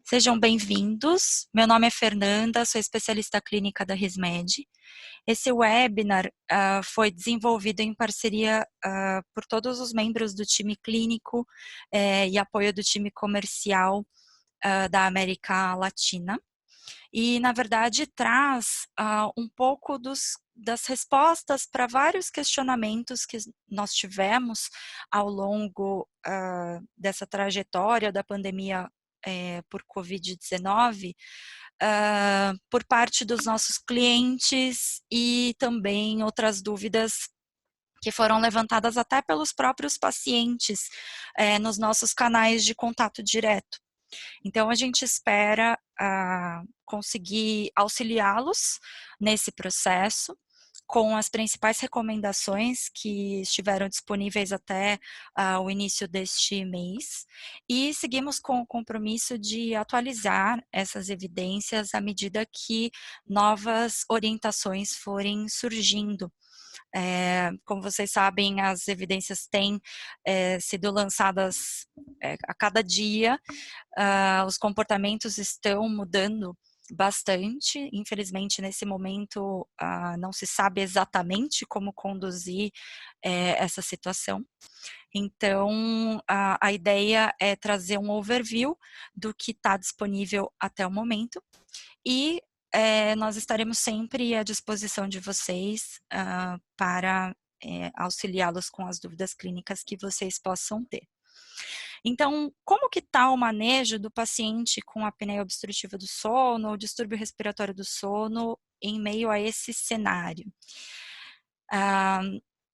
Sejam bem-vindos. Meu nome é Fernanda, sou especialista clínica da RISMED. Esse webinar foi desenvolvido em parceria por todos os membros do time clínico e apoio do time comercial da América Latina. E, na verdade, traz um pouco das respostas para vários questionamentos que nós tivemos ao longo dessa trajetória da pandemia por Covid-19, por parte dos nossos clientes e também outras dúvidas que foram levantadas até pelos próprios pacientes nos nossos canais de contato direto. Então, a gente espera conseguir auxiliá-los nesse processo com as principais recomendações que estiveram disponíveis até o início deste mês, e seguimos com o compromisso de atualizar essas evidências à medida que novas orientações forem surgindo. Como vocês sabem, as evidências têm sido lançadas a cada dia, os comportamentos estão mudando bastante. Infelizmente, nesse momento, não se sabe exatamente como conduzir essa situação. Então, a ideia é trazer um overview do que está disponível até o momento e nós estaremos sempre à disposição de vocês para auxiliá-los com as dúvidas clínicas que vocês possam ter. Então, como que está o manejo do paciente com apneia obstrutiva do sono ou distúrbio respiratório do sono em meio a esse cenário?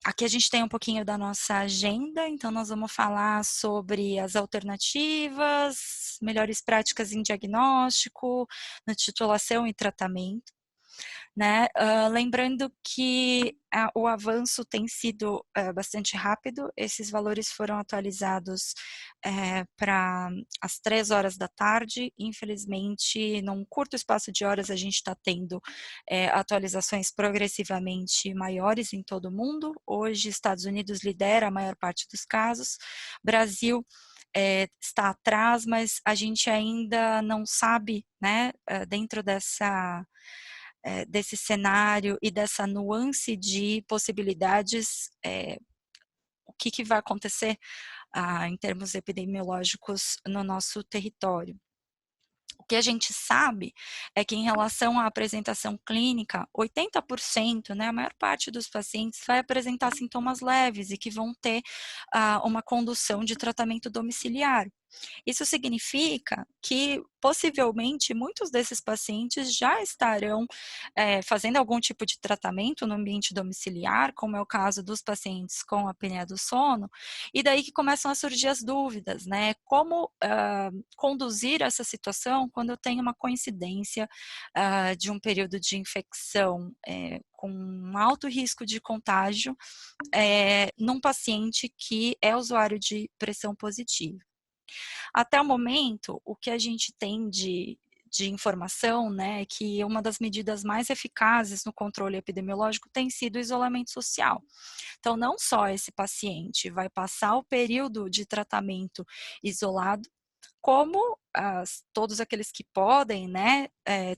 Aqui a gente tem um pouquinho da nossa agenda, então nós vamos falar sobre as alternativas, melhores práticas em diagnóstico, na titulação e tratamento. Né? Lembrando que o avanço tem sido bastante rápido, esses valores foram atualizados para as 3 horas da tarde, infelizmente, num curto espaço de horas a gente está tendo atualizações progressivamente maiores em todo o mundo. Hoje, Estados Unidos lidera a maior parte dos casos, Brasil está atrás, mas a gente ainda não sabe, né, dentro desse cenário e dessa nuance de possibilidades, o que vai acontecer em termos epidemiológicos no nosso território. O que a gente sabe é que em relação à apresentação clínica, 80%, né, a maior parte dos pacientes vai apresentar sintomas leves e que vão ter uma condução de tratamento domiciliar. Isso significa que, possivelmente, muitos desses pacientes já estarão fazendo algum tipo de tratamento no ambiente domiciliar, como é o caso dos pacientes com apneia do sono, e daí que começam a surgir as dúvidas, né? Como conduzir essa situação quando eu tenho uma coincidência de um período de infecção com um alto risco de contágio num paciente que é usuário de pressão positiva. Até o momento, o que a gente tem de informação, né, é que uma das medidas mais eficazes no controle epidemiológico tem sido o isolamento social. Então, não só esse paciente vai passar o período de tratamento isolado, como todos aqueles que podem, né,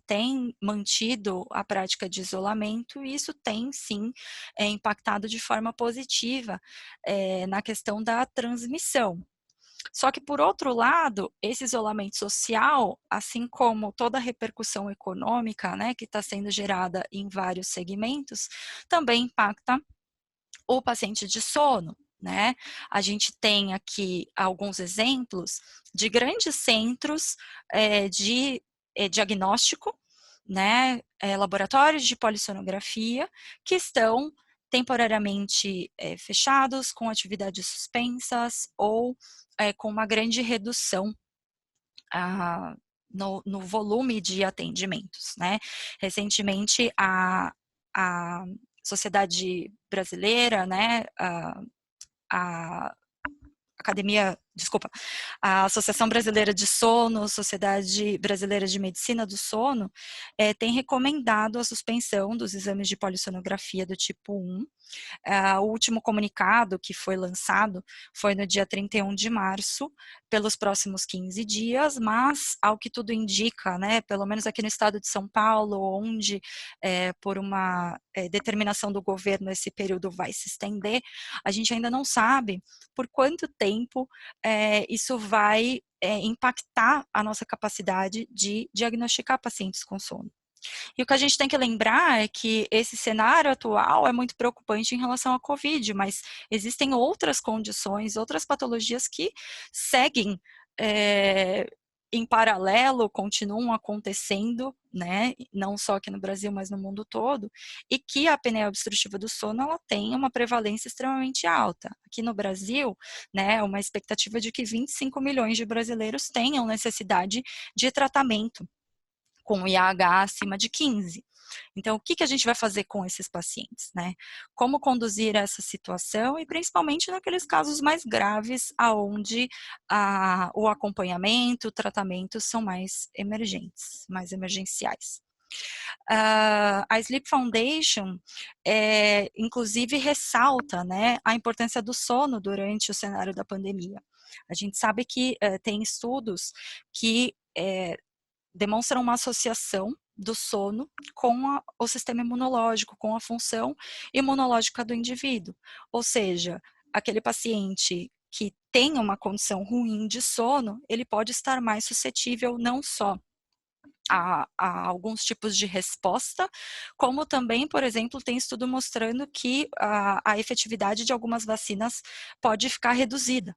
têm mantido a prática de isolamento, e isso tem, sim, impactado de forma positiva na questão da transmissão. Só que, por outro lado, esse isolamento social, assim como toda a repercussão econômica, né, que está sendo gerada em vários segmentos, também impacta o paciente de sono, né? A gente tem aqui alguns exemplos de grandes centros de diagnóstico, né, laboratórios de polissonografia, que estão temporariamente fechados, com atividades suspensas ou com uma grande redução no volume de atendimentos, né? Recentemente, a Sociedade Brasileira, né, a Academia desculpa, a Associação Brasileira de Sono, Sociedade Brasileira de Medicina do Sono, tem recomendado a suspensão dos exames de polissonografia do tipo 1. O último comunicado que foi lançado foi no dia 31 de março, pelos próximos 15 dias, mas, ao que tudo indica, né, pelo menos aqui no estado de São Paulo, onde, por uma determinação do governo, esse período vai se estender, a gente ainda não sabe por quanto tempo isso vai impactar a nossa capacidade de diagnosticar pacientes com sono. E o que a gente tem que lembrar é que esse cenário atual é muito preocupante em relação à Covid, mas existem outras condições, outras patologias que seguem em paralelo, continuam acontecendo, né, não só aqui no Brasil, mas no mundo todo, e que a apneia obstrutiva do sono, ela tem uma prevalência extremamente alta. Aqui no Brasil, né, uma expectativa de que 25 milhões de brasileiros tenham necessidade de tratamento com IAH acima de 15. Então, o que a gente vai fazer com esses pacientes, né? Como conduzir essa situação e principalmente naqueles casos mais graves, aonde o acompanhamento, o tratamento são mais emergentes, mais emergenciais. A Sleep Foundation, inclusive, ressalta, né, a importância do sono durante o cenário da pandemia. A gente sabe que tem estudos que demonstram uma associação do sono com o sistema imunológico, com a função imunológica do indivíduo. Ou seja, aquele paciente que tem uma condição ruim de sono, ele pode estar mais suscetível não só a alguns tipos de resposta, como também, por exemplo, tem estudo mostrando que a efetividade de algumas vacinas pode ficar reduzida.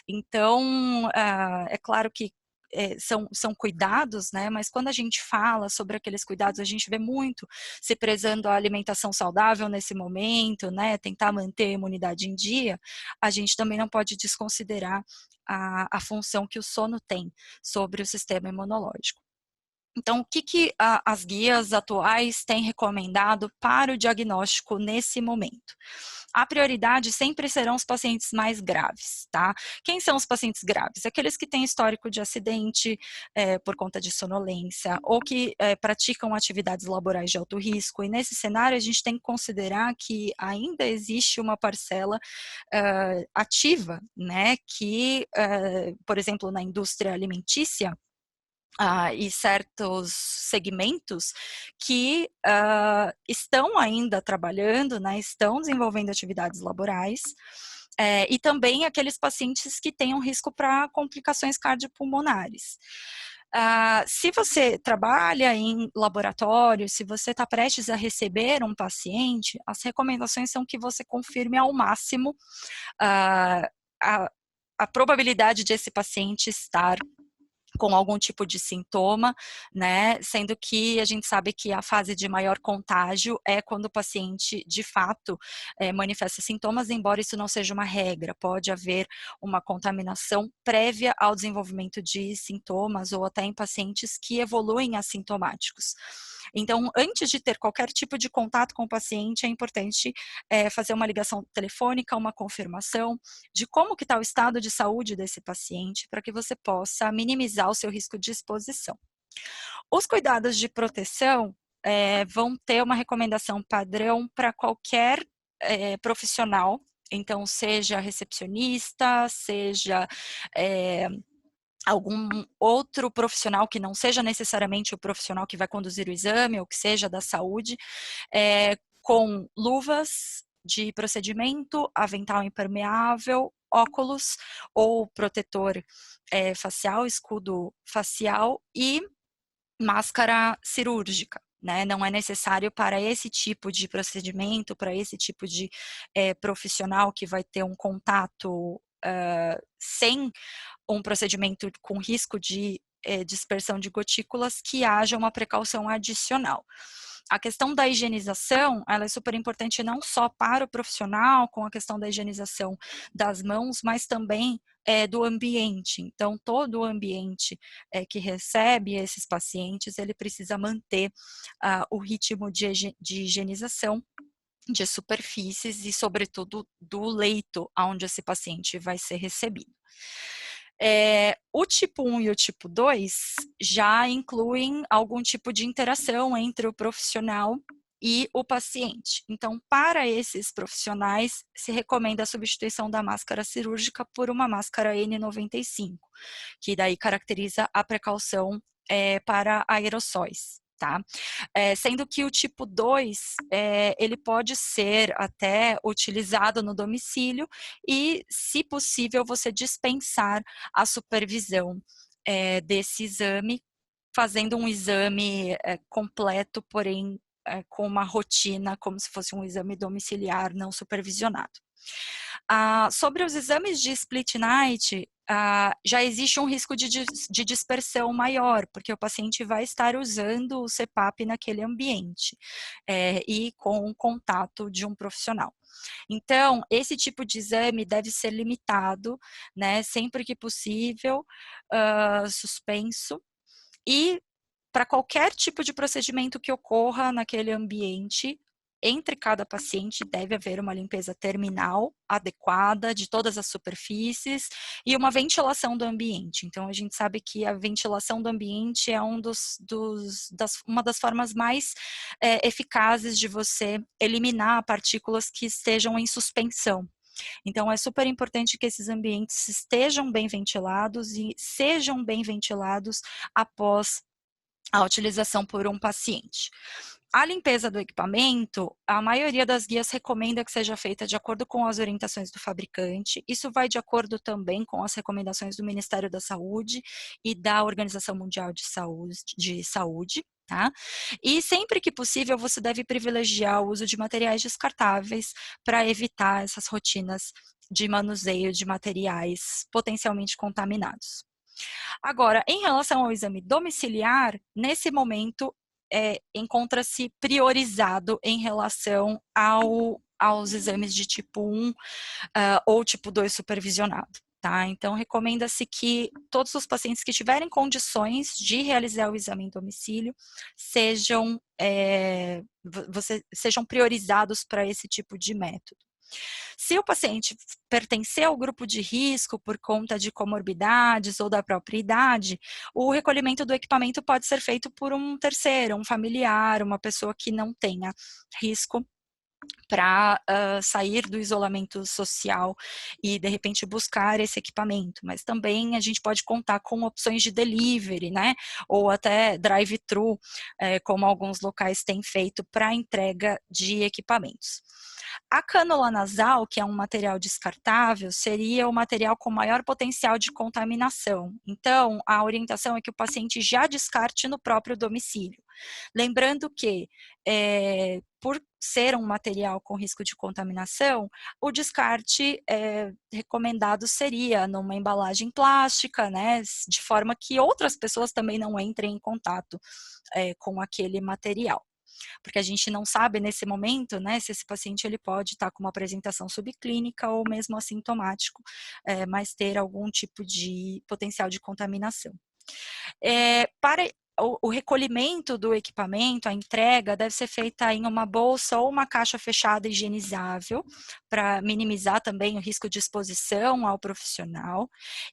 Então, é claro que são cuidados, né? Mas quando a gente fala sobre aqueles cuidados, a gente vê muito se prezando a alimentação saudável nesse momento, né? Tentar manter a imunidade em dia, a gente também não pode desconsiderar a função que o sono tem sobre o sistema imunológico. Então, o que as guias atuais têm recomendado para o diagnóstico nesse momento? A prioridade sempre serão os pacientes mais graves, tá? Quem são os pacientes graves? Aqueles que têm histórico de acidente por conta de sonolência ou que praticam atividades laborais de alto risco. E nesse cenário, a gente tem que considerar que ainda existe uma parcela ativa, né? Que, por exemplo, na indústria alimentícia, e certos segmentos que estão ainda trabalhando, né, estão desenvolvendo atividades laborais, e também aqueles pacientes que têm um risco para complicações cardiopulmonares. Se você trabalha em laboratório, se você está prestes a receber um paciente, as recomendações são que você confirme ao máximo a, a probabilidade de esse paciente estar com algum tipo de sintoma, né, sendo que a gente sabe que a fase de maior contágio é quando o paciente, de fato, manifesta sintomas, embora isso não seja uma regra, pode haver uma contaminação prévia ao desenvolvimento de sintomas ou até em pacientes que evoluem assintomáticos. Então, antes de ter qualquer tipo de contato com o paciente, é importante fazer uma ligação telefônica, uma confirmação de como que está o estado de saúde desse paciente, para que você possa minimizar o seu risco de exposição. Os cuidados de proteção vão ter uma recomendação padrão para qualquer profissional, então seja recepcionista, seja algum outro profissional que não seja necessariamente o profissional que vai conduzir o exame ou que seja da saúde, com luvas de procedimento, avental impermeável, óculos ou protetor facial, escudo facial e máscara cirúrgica. Né? Não é necessário para esse tipo de procedimento, para esse tipo de profissional que vai ter um contato sem um procedimento com risco de dispersão de gotículas, que haja uma precaução adicional. A questão da higienização, ela é super importante não só para o profissional, com a questão da higienização das mãos, mas também do ambiente. Então, todo o ambiente que recebe esses pacientes, ele precisa manter o ritmo de higienização de superfícies e, sobretudo, do leito onde esse paciente vai ser recebido. O tipo 1 e o tipo 2 já incluem algum tipo de interação entre o profissional e o paciente. Então, para esses profissionais, se recomenda a substituição da máscara cirúrgica por uma máscara N95, que daí caracteriza a precaução para aerossóis. Tá? Sendo que o tipo 2, ele pode ser até utilizado no domicílio e, se possível, você dispensar a supervisão desse exame, fazendo um exame completo, porém com uma rotina, como se fosse um exame domiciliar não supervisionado. Sobre os exames de split night, já existe um risco de dispersão maior, porque o paciente vai estar usando o CPAP naquele ambiente e com o contato de um profissional. Então, esse tipo de exame deve ser limitado, né, sempre que possível, suspenso, e para qualquer tipo de procedimento que ocorra naquele ambiente, entre cada paciente deve haver uma limpeza terminal adequada de todas as superfícies e uma ventilação do ambiente. Então, a gente sabe que a ventilação do ambiente é uma das formas mais eficazes de você eliminar partículas que estejam em suspensão. Então, é super importante que esses ambientes estejam bem ventilados e sejam bem ventilados após a utilização por um paciente. A limpeza do equipamento, a maioria das guias recomenda que seja feita de acordo com as orientações do fabricante. Isso vai de acordo também com as recomendações do Ministério da Saúde e da Organização Mundial de Saúde. Tá? E sempre que possível, você deve privilegiar o uso de materiais descartáveis para evitar essas rotinas de manuseio de materiais potencialmente contaminados. Agora, em relação ao exame domiciliar, nesse momento, encontra-se priorizado em relação aos exames de tipo 1 ou tipo 2 supervisionado. Tá? Então, recomenda-se que todos os pacientes que tiverem condições de realizar o exame em domicílio sejam priorizados para esse tipo de método. Se o paciente pertencer ao grupo de risco por conta de comorbidades ou da própria idade, o recolhimento do equipamento pode ser feito por um terceiro, um familiar, uma pessoa que não tenha risco para sair do isolamento social e, de repente, buscar esse equipamento. Mas também a gente pode contar com opções de delivery, né? Ou até drive-thru, como alguns locais têm feito para entrega de equipamentos. A cânula nasal, que é um material descartável, seria o material com maior potencial de contaminação. Então, a orientação é que o paciente já descarte no próprio domicílio. Lembrando que, por ser um material com risco de contaminação, o descarte recomendado seria numa embalagem plástica, né, de forma que outras pessoas também não entrem em contato com aquele material. Porque a gente não sabe nesse momento, né, se esse paciente ele pode estar com uma apresentação subclínica ou mesmo assintomático, mas ter algum tipo de potencial de contaminação. Para o recolhimento do equipamento, a entrega, deve ser feita em uma bolsa ou uma caixa fechada higienizável, para minimizar também o risco de exposição ao profissional,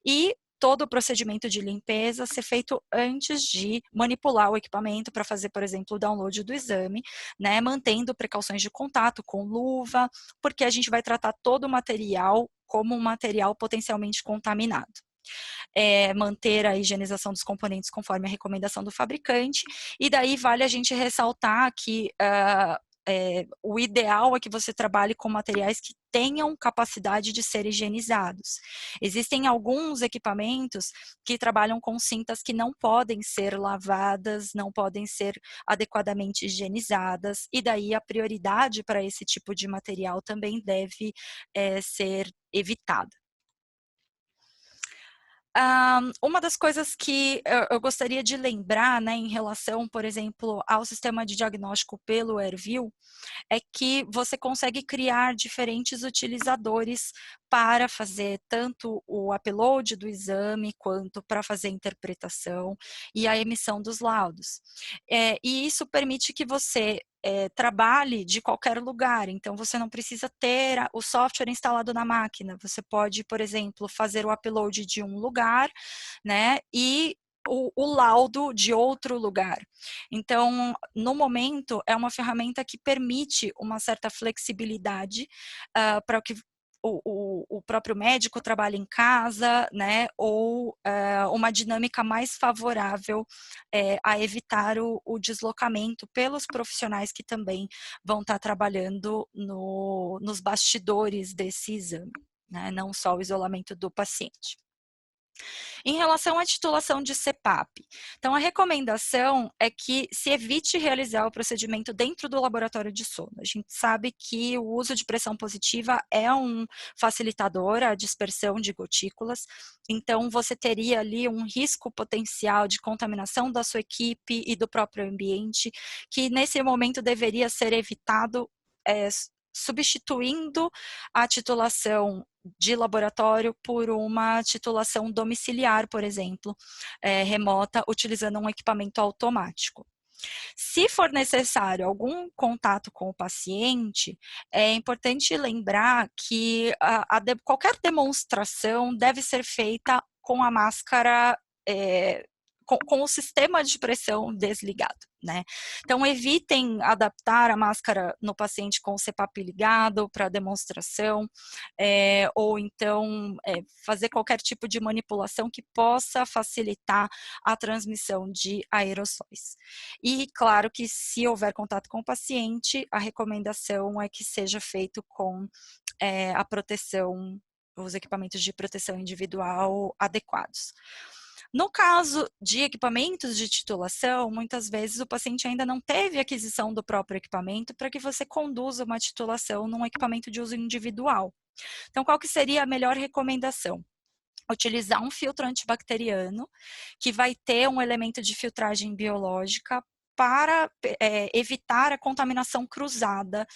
e todo o procedimento de limpeza ser feito antes de manipular o equipamento para fazer, por exemplo, o download do exame, né, mantendo precauções de contato com luva, porque a gente vai tratar todo o material como um material potencialmente contaminado. Manter a higienização dos componentes conforme a recomendação do fabricante, e daí vale a gente ressaltar que o ideal é que você trabalhe com materiais que tenham capacidade de ser higienizados. Existem alguns equipamentos que trabalham com cintas que não podem ser lavadas, não podem ser adequadamente higienizadas, e daí a prioridade para esse tipo de material também deve ser evitada. Uma das coisas que eu gostaria de lembrar, né, em relação, por exemplo, ao sistema de diagnóstico pelo AirView, é que você consegue criar diferentes utilizadores para fazer tanto o upload do exame, quanto para fazer a interpretação e a emissão dos laudos. E isso permite que você trabalhe de qualquer lugar, então você não precisa ter o software instalado na máquina, você pode, por exemplo, fazer o upload de um lugar, né, e o laudo de outro lugar. Então, no momento, é uma ferramenta que permite uma certa flexibilidade para que o próprio médico trabalhe em casa, né, ou uma dinâmica mais favorável a evitar o deslocamento pelos profissionais que também vão estar trabalhando nos bastidores desse exame, né, não só o isolamento do paciente. Em relação à titulação de CPAP, então a recomendação é que se evite realizar o procedimento dentro do laboratório de sono. A gente sabe que o uso de pressão positiva é um facilitador à dispersão de gotículas, então você teria ali um risco potencial de contaminação da sua equipe e do próprio ambiente, que nesse momento deveria ser evitado, substituindo a titulação de laboratório por uma titulação domiciliar, por exemplo, remota, utilizando um equipamento automático. Se for necessário algum contato com o paciente, é importante lembrar que qualquer demonstração deve ser feita com a máscara, com o sistema de pressão desligado, né? Então, evitem adaptar a máscara no paciente com o CPAP ligado para demonstração, ou então fazer qualquer tipo de manipulação que possa facilitar a transmissão de aerossóis. E, claro, que se houver contato com o paciente, a recomendação é que seja feito com a proteção, os equipamentos de proteção individual adequados. No caso de equipamentos de titulação, muitas vezes o paciente ainda não teve aquisição do próprio equipamento para que você conduza uma titulação num equipamento de uso individual. Então, qual que seria a melhor recomendação? Utilizar um filtro antibacteriano, que vai ter um elemento de filtragem biológica para evitar a contaminação cruzada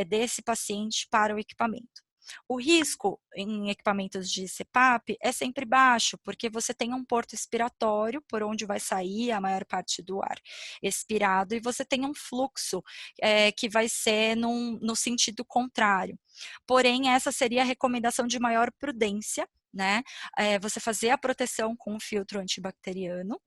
desse paciente para o equipamento. O risco em equipamentos de CPAP é sempre baixo, porque você tem um porto expiratório, por onde vai sair a maior parte do ar expirado, e você tem um fluxo que vai ser no sentido contrário. Porém, essa seria a recomendação de maior prudência, né? Você fazer a proteção com o filtro antibacteriano,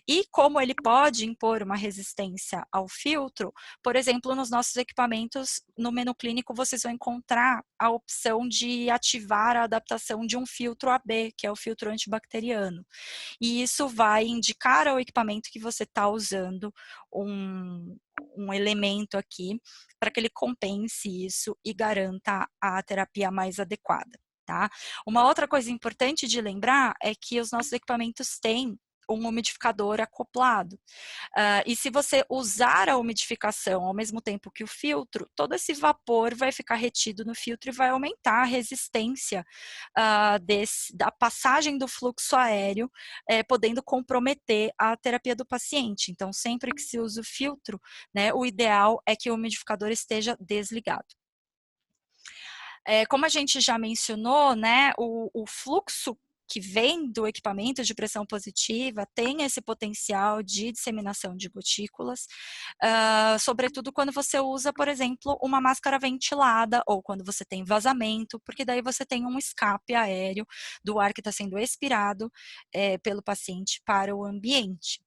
e como ele pode impor uma resistência ao filtro, por exemplo, nos nossos equipamentos, no menu clínico, vocês vão encontrar a opção de ativar a adaptação de um filtro AB, que é o filtro antibacteriano. E isso vai indicar ao equipamento que você está usando um elemento aqui para que ele compense isso e garanta a terapia mais adequada. Tá? Uma outra coisa importante de lembrar é que os nossos equipamentos têm um umidificador acoplado. E se você usar a umidificação ao mesmo tempo que o filtro, todo esse vapor vai ficar retido no filtro e vai aumentar a resistência da passagem do fluxo aéreo, podendo comprometer a terapia do paciente. Então, sempre que se usa o filtro, né, o ideal é que o umidificador esteja desligado. Como a gente já mencionou, né, o fluxo que vem do equipamento de pressão positiva tem esse potencial de disseminação de gotículas, sobretudo quando você usa, por exemplo, uma máscara ventilada ou quando você tem vazamento, porque daí você tem um escape aéreo do ar que está sendo expirado pelo paciente para o ambiente.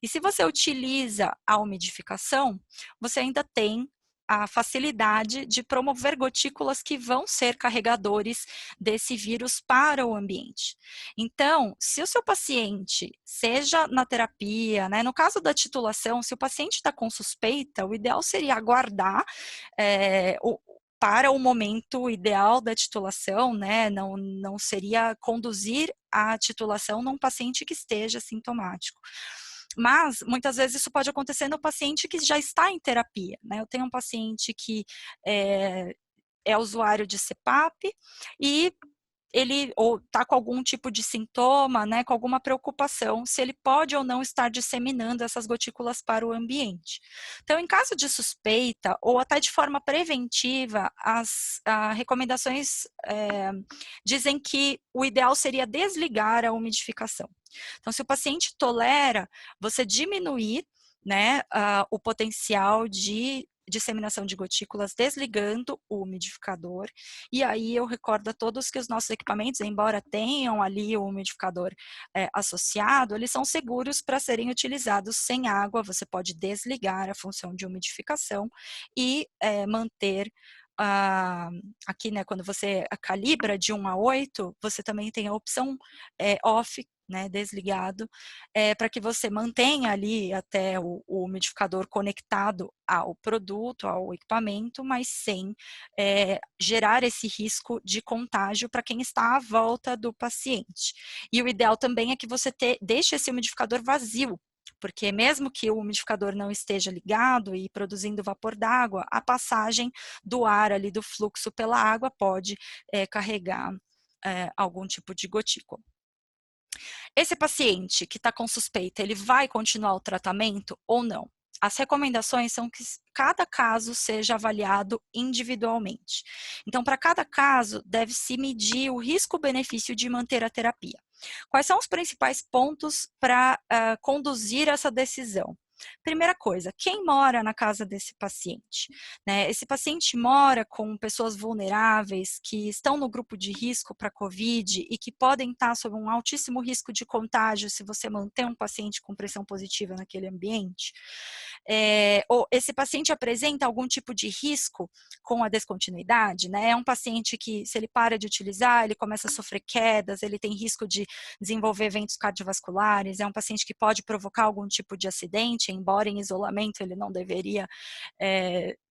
E se você utiliza a umidificação, você ainda tem a facilidade de promover gotículas que vão ser carregadores desse vírus para o ambiente. Então, se o seu paciente, seja na terapia, né, no caso da titulação, se o paciente está com suspeita, o ideal seria aguardar para o momento ideal da titulação, né, não seria conduzir a titulação num paciente que esteja sintomático. Mas, muitas vezes, isso pode acontecer no paciente que já está em terapia, né? Eu tenho um paciente que é usuário de CPAP e ele ou está com algum tipo de sintoma, né, com alguma preocupação, se ele pode ou não estar disseminando essas gotículas para o ambiente. Então, em caso de suspeita, ou até de forma preventiva, as recomendações dizem que o ideal seria desligar a umidificação. Então, se o paciente tolera, você diminuir né, o potencial de disseminação de gotículas desligando o umidificador, e aí eu recordo a todos que os nossos equipamentos, embora tenham ali o umidificador associado, eles são seguros para serem utilizados sem água. Você pode desligar a função de umidificação e manter aqui, né, quando você calibra de 1 a 8, você também tem a opção off, né, desligado, para que você mantenha ali até o umidificador conectado ao produto, ao equipamento, mas sem gerar esse risco de contágio para quem está à volta do paciente. E o ideal também é que você deixe esse umidificador vazio, porque mesmo que o umidificador não esteja ligado e produzindo vapor d'água, a passagem do ar ali, do fluxo pela água, pode carregar algum tipo de gotícula. Esse paciente que está com suspeita, ele vai continuar o tratamento ou não? As recomendações são que cada caso seja avaliado individualmente. Então, para cada caso, deve-se medir o risco-benefício de manter a terapia. Quais são os principais pontos para conduzir essa decisão? Primeira coisa, quem mora na casa desse paciente? Né? Esse paciente mora com pessoas vulneráveis que estão no grupo de risco para COVID e que podem estar sob um altíssimo risco de contágio se você manter um paciente com pressão positiva naquele ambiente? Ou esse paciente apresenta algum tipo de risco com a descontinuidade, né? É um paciente que, se ele para de utilizar, ele começa a sofrer quedas, ele tem risco de desenvolver eventos cardiovasculares, é um paciente que pode provocar algum tipo de acidente, embora em isolamento ele não deveria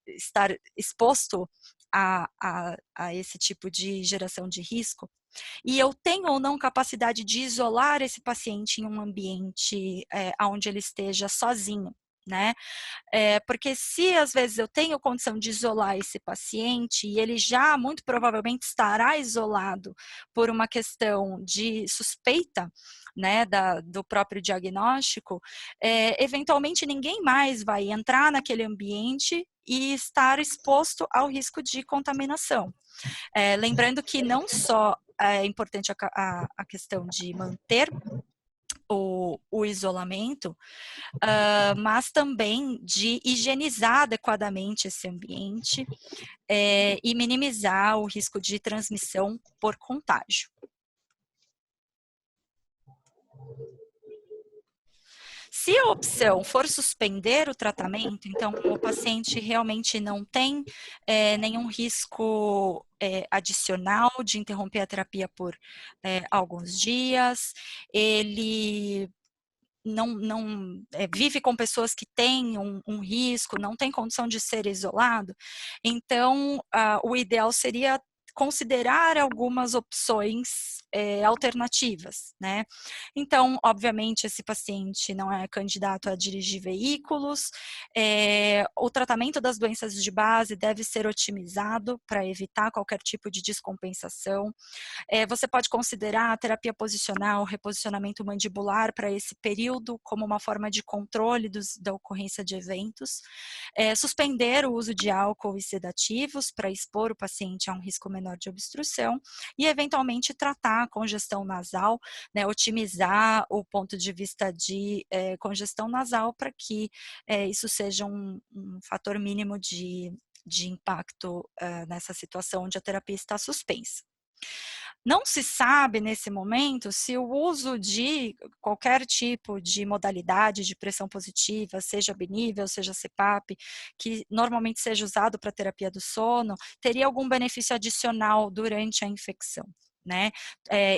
estar exposto a esse tipo de geração de risco. E eu tenho ou não capacidade de isolar esse paciente em um ambiente onde ele esteja sozinho, né? Porque se às vezes eu tenho condição de isolar esse paciente e ele já muito provavelmente estará isolado por uma questão de suspeita, né, do próprio diagnóstico, eventualmente ninguém mais vai entrar naquele ambiente e estar exposto ao risco de contaminação. Lembrando que não só é importante a questão de manter o isolamento, mas também de higienizar adequadamente esse ambiente e minimizar o risco de transmissão por contágio. Se a opção for suspender o tratamento, então o paciente realmente não tem nenhum risco adicional de interromper a terapia por alguns dias, ele não vive com pessoas que têm um risco, não tem condição de ser isolado, então o ideal seria considerar algumas opções alternativas, né? Então, obviamente, esse paciente não é candidato a dirigir veículos, o tratamento das doenças de base deve ser otimizado para evitar qualquer tipo de descompensação. Você pode considerar a terapia posicional, reposicionamento mandibular para esse período como uma forma de controle da ocorrência de eventos. Suspender o uso de álcool e sedativos para expor o paciente a um risco menor de obstrução e, eventualmente, tratar a congestão nasal, né, otimizar o ponto de vista de congestão nasal para que isso seja um fator mínimo de impacto nessa situação onde a terapia está suspensa. Não se sabe, nesse momento, se o uso de qualquer tipo de modalidade de pressão positiva, seja benível, seja CPAP, que normalmente seja usado para terapia do sono, teria algum benefício adicional durante a infecção. Né?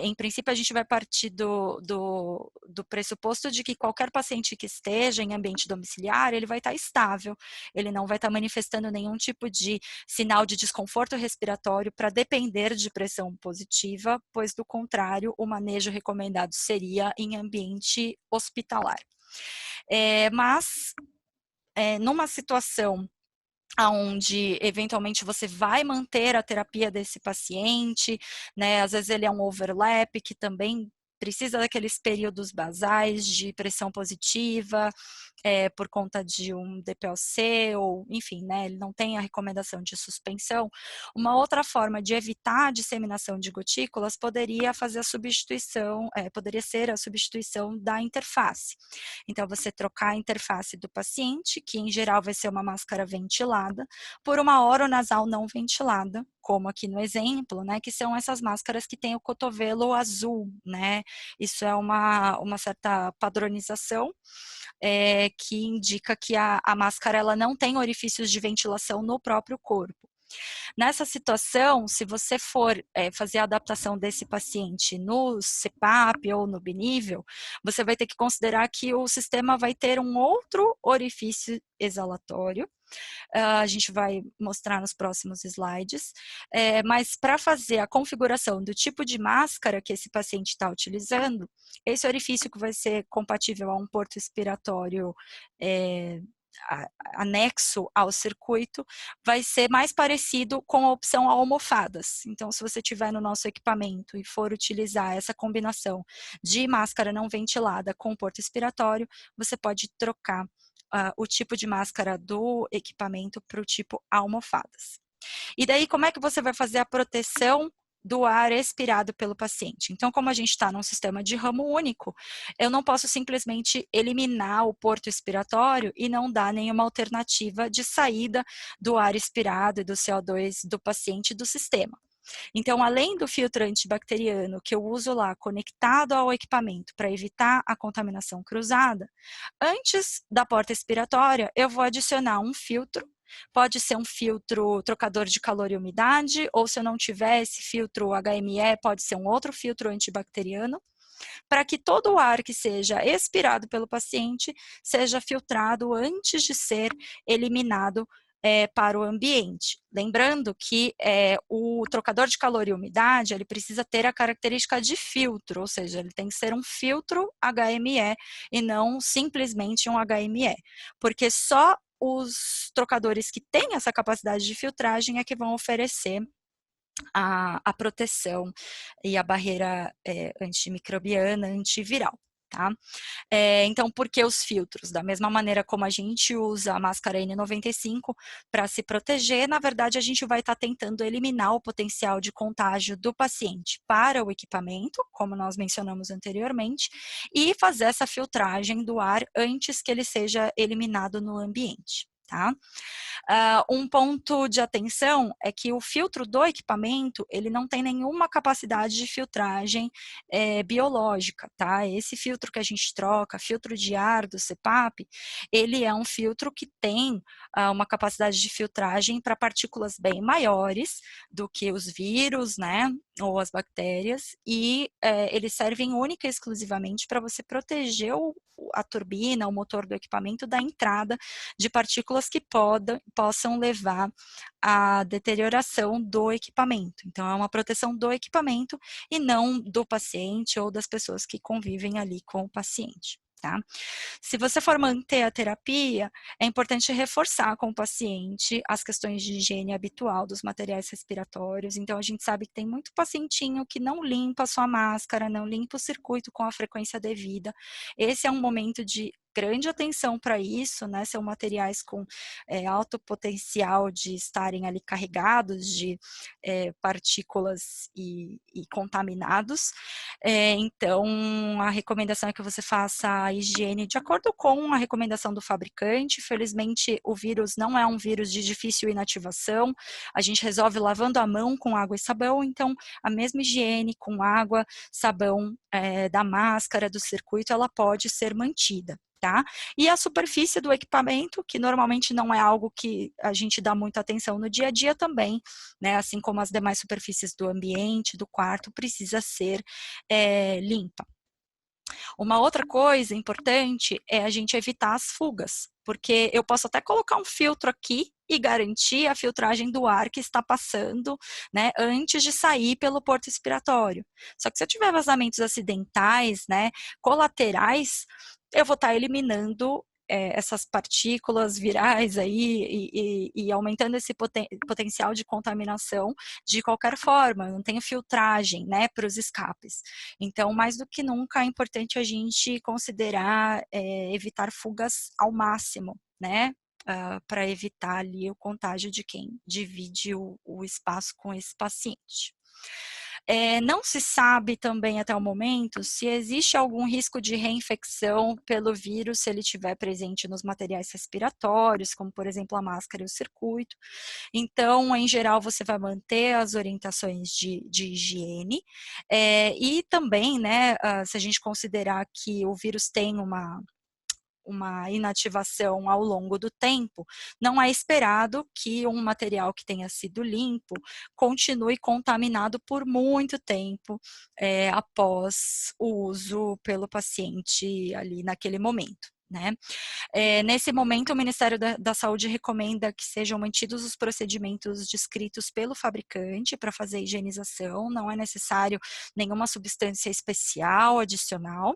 Em princípio, a gente vai partir do pressuposto de que qualquer paciente que esteja em ambiente domiciliar, ele vai estar estável, ele não vai estar manifestando nenhum tipo de sinal de desconforto respiratório para depender de pressão positiva, pois, do contrário, o manejo recomendado seria em ambiente hospitalar. Mas, numa situação onde eventualmente você vai manter a terapia desse paciente, né? Às vezes ele é um overlap que também precisa daqueles períodos basais de pressão positiva, por conta de um DPOC, ou enfim, né, ele não tem a recomendação de suspensão. Uma outra forma de evitar a disseminação de gotículas poderia fazer a substituição, poderia ser a substituição da interface. Então, você trocar a interface do paciente, que em geral vai ser uma máscara ventilada, por uma oronasal não ventilada, como aqui no exemplo, né, que são essas máscaras que têm o cotovelo azul, né, isso é uma certa padronização, que indica que a máscara ela não tem orifícios de ventilação no próprio corpo. Nessa situação, se você for fazer a adaptação desse paciente no CPAP ou no binível, você vai ter que considerar que o sistema vai ter um outro orifício exalatório. A gente vai mostrar nos próximos slides, mas para fazer a configuração do tipo de máscara que esse paciente está utilizando, esse orifício que vai ser compatível a um porto expiratório anexo ao circuito, vai ser mais parecido com a opção almofadas. Então, se você tiver no nosso equipamento e for utilizar essa combinação de máscara não ventilada com porto expiratório, você pode trocar o tipo de máscara do equipamento para o tipo almofadas. E daí, como é que você vai fazer a proteção do ar expirado pelo paciente? Então, como a gente está num sistema de ramo único, eu não posso simplesmente eliminar o porto expiratório e não dar nenhuma alternativa de saída do ar expirado e do CO2 do paciente do sistema. Então, além do filtro antibacteriano que eu uso lá conectado ao equipamento para evitar a contaminação cruzada, antes da porta expiratória, eu vou adicionar um filtro. Pode ser um filtro trocador de calor e umidade, ou se eu não tiver esse filtro HME, pode ser um outro filtro antibacteriano, para que todo o ar que seja expirado pelo paciente seja filtrado antes de ser eliminado para o ambiente. Lembrando que o trocador de calor e umidade, ele precisa ter a característica de filtro, ou seja, ele tem que ser um filtro HME e não simplesmente um HME, porque só os trocadores que têm essa capacidade de filtragem é que vão oferecer a proteção e a barreira antimicrobiana, antiviral. Tá? Então, por que os filtros? Da mesma maneira como a gente usa a máscara N95 para se proteger, na verdade, a gente vai estar tentando eliminar o potencial de contágio do paciente para o equipamento, como nós mencionamos anteriormente, e fazer essa filtragem do ar antes que ele seja eliminado no ambiente. Tá? Um ponto de atenção é que o filtro do equipamento, ele não tem nenhuma capacidade de filtragem biológica, tá? Esse filtro que a gente troca, filtro de ar do CPAP, ele é um filtro que tem uma capacidade de filtragem para partículas bem maiores do que os vírus, né? Ou as bactérias, e eles servem única e exclusivamente para você proteger a turbina, o motor do equipamento da entrada de partículas que possam levar à deterioração do equipamento. Então, é uma proteção do equipamento e não do paciente ou das pessoas que convivem ali com o paciente. Tá? Se você for manter a terapia, é importante reforçar com o paciente as questões de higiene habitual dos materiais respiratórios. Então, a gente sabe que tem muito pacientinho que não limpa a sua máscara, não limpa o circuito com a frequência devida. Esse é um momento de grande atenção para isso, né? São materiais com alto potencial de estarem ali carregados de partículas e contaminados. Então, a recomendação é que você faça a higiene de acordo com a recomendação do fabricante. Felizmente, o vírus não é um vírus de difícil inativação. A gente resolve lavando a mão com água e sabão, então a mesma higiene com água, sabão da máscara, do circuito, ela pode ser mantida. Tá? E a superfície do equipamento, que normalmente não é algo que a gente dá muita atenção no dia a dia também, né? Assim como as demais superfícies do ambiente, do quarto, precisa ser limpa. Uma outra coisa importante é a gente evitar as fugas, porque eu posso até colocar um filtro aqui e garantir a filtragem do ar que está passando, né, antes de sair pelo porto expiratório. Só que se eu tiver vazamentos acidentais, né, colaterais, eu vou estar eliminando essas partículas virais aí e aumentando esse potencial de contaminação de qualquer forma, não tem filtragem, né, para os escapes. Então, mais do que nunca, é importante a gente considerar evitar fugas ao máximo, né, para evitar ali o contágio de quem divide o espaço com esse paciente. Não se sabe também até o momento se existe algum risco de reinfecção pelo vírus se ele estiver presente nos materiais respiratórios, como por exemplo a máscara e o circuito. Então, em geral, você vai manter as orientações de higiene e também, né, se a gente considerar que o vírus tem uma inativação ao longo do tempo, não é esperado que um material que tenha sido limpo continue contaminado por muito tempo após o uso pelo paciente ali naquele momento, né? Nesse momento, o Ministério da Saúde recomenda que sejam mantidos os procedimentos descritos pelo fabricante para fazer a higienização, não é necessário nenhuma substância especial adicional.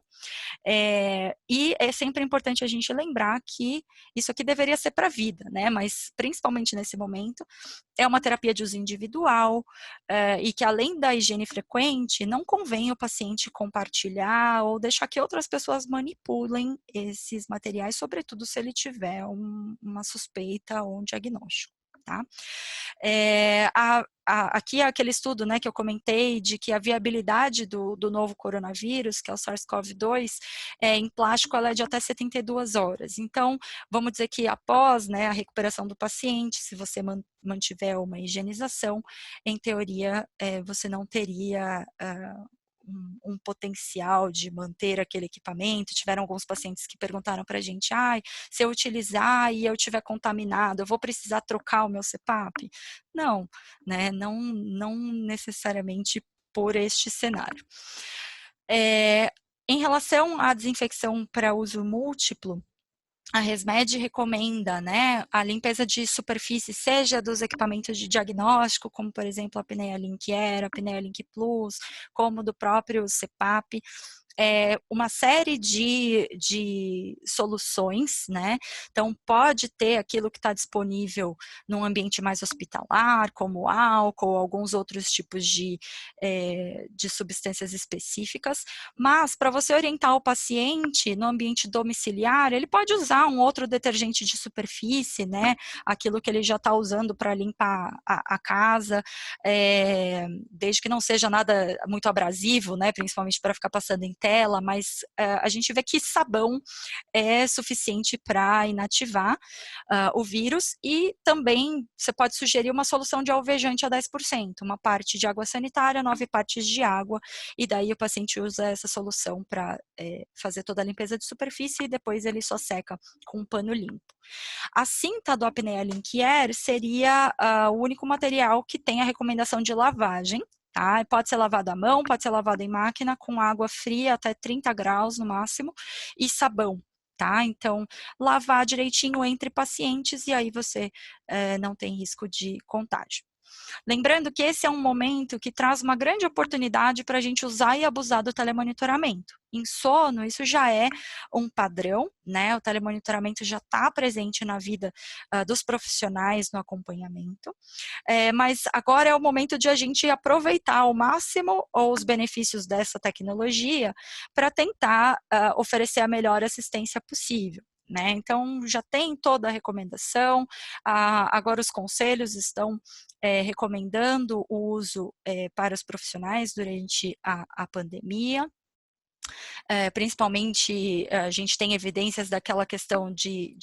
E é sempre importante a gente lembrar que isso aqui deveria ser para a vida, né? Mas principalmente nesse momento, é uma terapia de uso individual e que além da higiene frequente, não convém o paciente compartilhar ou deixar que outras pessoas manipulem esses materiais, sobretudo se ele tiver uma suspeita ou um diagnóstico. Tá? Aqui é aquele estudo, né, que eu comentei de que a viabilidade do novo coronavírus, que é o SARS-CoV-2, em plástico ela é de até 72 horas. Então, vamos dizer que após, né, a recuperação do paciente, se você mantiver uma higienização, em teoria, você não teria um potencial de manter aquele equipamento. Tiveram alguns pacientes que perguntaram para a gente, se eu utilizar e eu tiver contaminado, eu vou precisar trocar o meu CPAP? Não, né? Não necessariamente por este cenário. Em relação à desinfecção para uso múltiplo, a ResMed recomenda, né, a limpeza de superfície, seja dos equipamentos de diagnóstico, como por exemplo a Apnea Link Air, a Apnea Link Plus, como do próprio CPAP, uma série de soluções, né? Então, pode ter aquilo que está disponível num ambiente mais hospitalar, como álcool, alguns outros tipos de substâncias específicas, mas para você orientar o paciente no ambiente domiciliar, ele pode usar um outro detergente de superfície, né? Aquilo que ele já está usando para limpar a casa, desde que não seja nada muito abrasivo, né? Principalmente para ficar passando em tela, mas a gente vê que sabão é suficiente para inativar o vírus e também você pode sugerir uma solução de alvejante a 10%, uma parte de água sanitária, 9 partes de água, e daí o paciente usa essa solução para fazer toda a limpeza de superfície e depois ele só seca com um pano limpo. A cinta do Apnea Link Air seria o único material que tem a recomendação de lavagem. Tá? Pode ser lavado à mão, pode ser lavado em máquina, com água fria até 30 graus no máximo, e sabão. Tá? Então, lavar direitinho entre pacientes e aí você não tem risco de contágio. Lembrando que esse é um momento que traz uma grande oportunidade para a gente usar e abusar do telemonitoramento. Em sono, isso já é um padrão, né? O telemonitoramento já está presente na vida dos profissionais no acompanhamento, mas agora é o momento de a gente aproveitar ao máximo os benefícios dessa tecnologia para tentar oferecer a melhor assistência possível. Né? Então, já tem toda a recomendação, agora os conselhos estão recomendando o uso para os profissionais durante a pandemia. Principalmente a gente tem evidências daquela questão de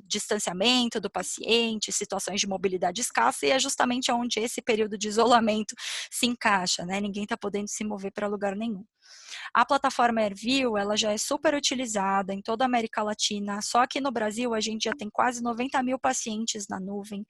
distanciamento do paciente, situações de mobilidade escassa, e é justamente onde esse período de isolamento se encaixa, né? Ninguém está podendo se mover para lugar nenhum. A plataforma AirView, ela já é super utilizada em toda a América Latina, só que no Brasil a gente já tem quase 90 mil pacientes na nuvem,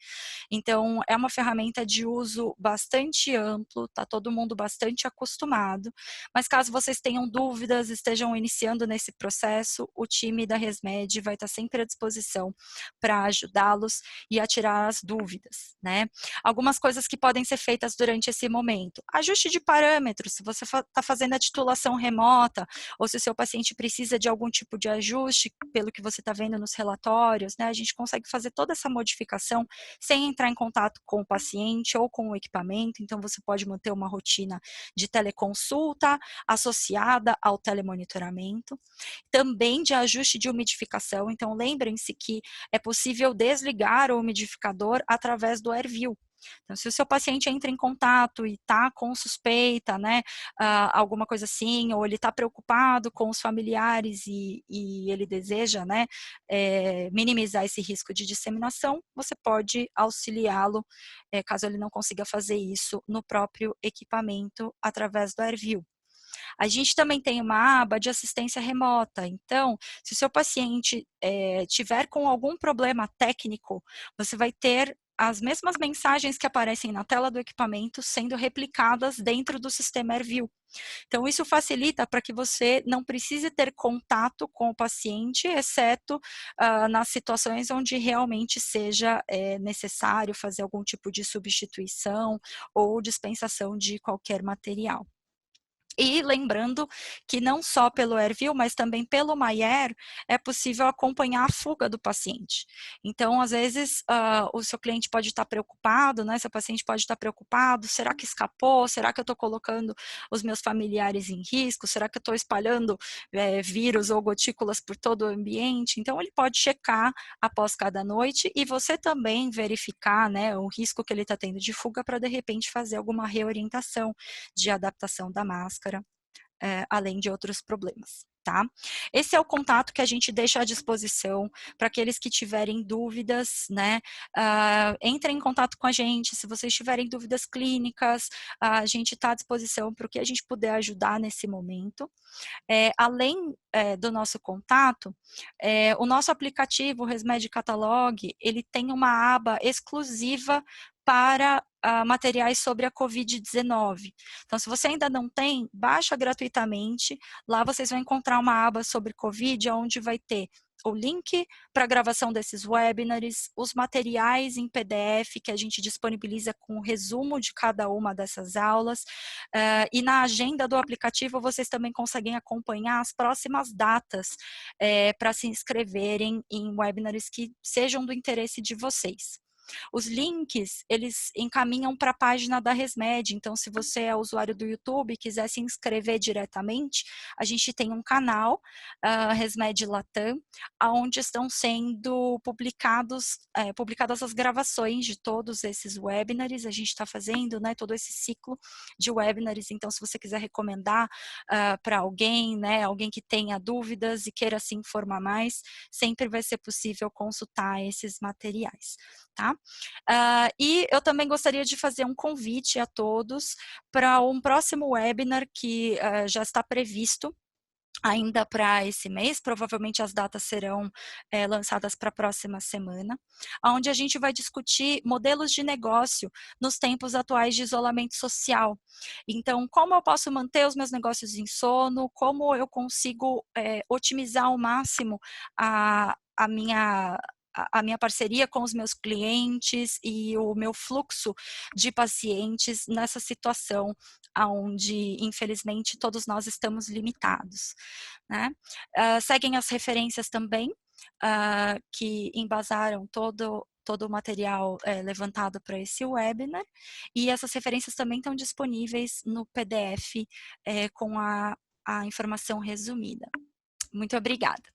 então é uma ferramenta de uso bastante amplo, tá todo mundo bastante acostumado, mas caso vocês tenham dúvidas, estejam iniciando nesse processo, o time da ResMed vai estar sempre à disposição para ajudá-los e a tirar as dúvidas, né? Algumas coisas que podem ser feitas durante esse momento, ajuste de parâmetros, se você está fazendo a titulação simulação remota, ou se o seu paciente precisa de algum tipo de ajuste, pelo que você está vendo nos relatórios, né, a gente consegue fazer toda essa modificação sem entrar em contato com o paciente ou com o equipamento, então você pode manter uma rotina de teleconsulta associada ao telemonitoramento, também de ajuste de umidificação, então lembrem-se que é possível desligar o umidificador através do AirView. Então, se o seu paciente entra em contato e está com suspeita, né, alguma coisa assim, ou ele está preocupado com os familiares e ele deseja, né, minimizar esse risco de disseminação, você pode auxiliá-lo, caso ele não consiga fazer isso no próprio equipamento através do AirView. A gente também tem uma aba de assistência remota, então, se o seu paciente tiver com algum problema técnico, você vai ter as mesmas mensagens que aparecem na tela do equipamento sendo replicadas dentro do sistema AirView. Então, isso facilita para que você não precise ter contato com o paciente, exceto nas situações onde realmente seja necessário fazer algum tipo de substituição ou dispensação de qualquer material. E lembrando que não só pelo AirView, mas também pelo MyAir, é possível acompanhar a fuga do paciente. Então, às vezes, o seu cliente pode estar preocupado, né? Seu paciente pode estar preocupado, será que escapou? Será que eu estou colocando os meus familiares em risco? Será que eu estou espalhando vírus ou gotículas por todo o ambiente? Então, ele pode checar após cada noite e você também verificar, né, o risco que ele está tendo de fuga para, de repente, fazer alguma reorientação de adaptação da máscara, além de outros problemas. Tá? Esse é o contato que a gente deixa à disposição para aqueles que tiverem dúvidas, né? Entrem em contato com a gente, se vocês tiverem dúvidas clínicas, a gente está à disposição para o que a gente puder ajudar nesse momento. Além do nosso contato, o nosso aplicativo, o ResMed Catalog, ele tem uma aba exclusiva para materiais sobre a Covid-19. Então, se você ainda não tem, baixa gratuitamente. Lá vocês vão encontrar uma aba sobre Covid, onde vai ter o link para a gravação desses webinars, os materiais em PDF que a gente disponibiliza com o resumo de cada uma dessas aulas, e na agenda do aplicativo vocês também conseguem acompanhar as próximas datas para se inscreverem em webinars que sejam do interesse de vocês. Os links, eles encaminham para a página da ResMed, então se você é usuário do YouTube e quiser se inscrever diretamente, a gente tem um canal, ResMed Latam, onde estão sendo publicadas as gravações de todos esses webinars, a gente está fazendo, né, todo esse ciclo de webinars, então se você quiser recomendar para alguém, né, alguém que tenha dúvidas e queira se informar mais, sempre vai ser possível consultar esses materiais, tá? E eu também gostaria de fazer um convite a todos para um próximo webinar que já está previsto ainda para esse mês, provavelmente as datas serão lançadas para a próxima semana, onde a gente vai discutir modelos de negócio nos tempos atuais de isolamento social. Então, como eu posso manter os meus negócios em sono, como eu consigo otimizar ao máximo a minha parceria com os meus clientes e o meu fluxo de pacientes nessa situação onde, infelizmente, todos nós estamos limitados, né? Seguem as referências também, que embasaram todo o material levantado para esse webinar, e essas referências também estão disponíveis no PDF com a informação resumida. Muito obrigada.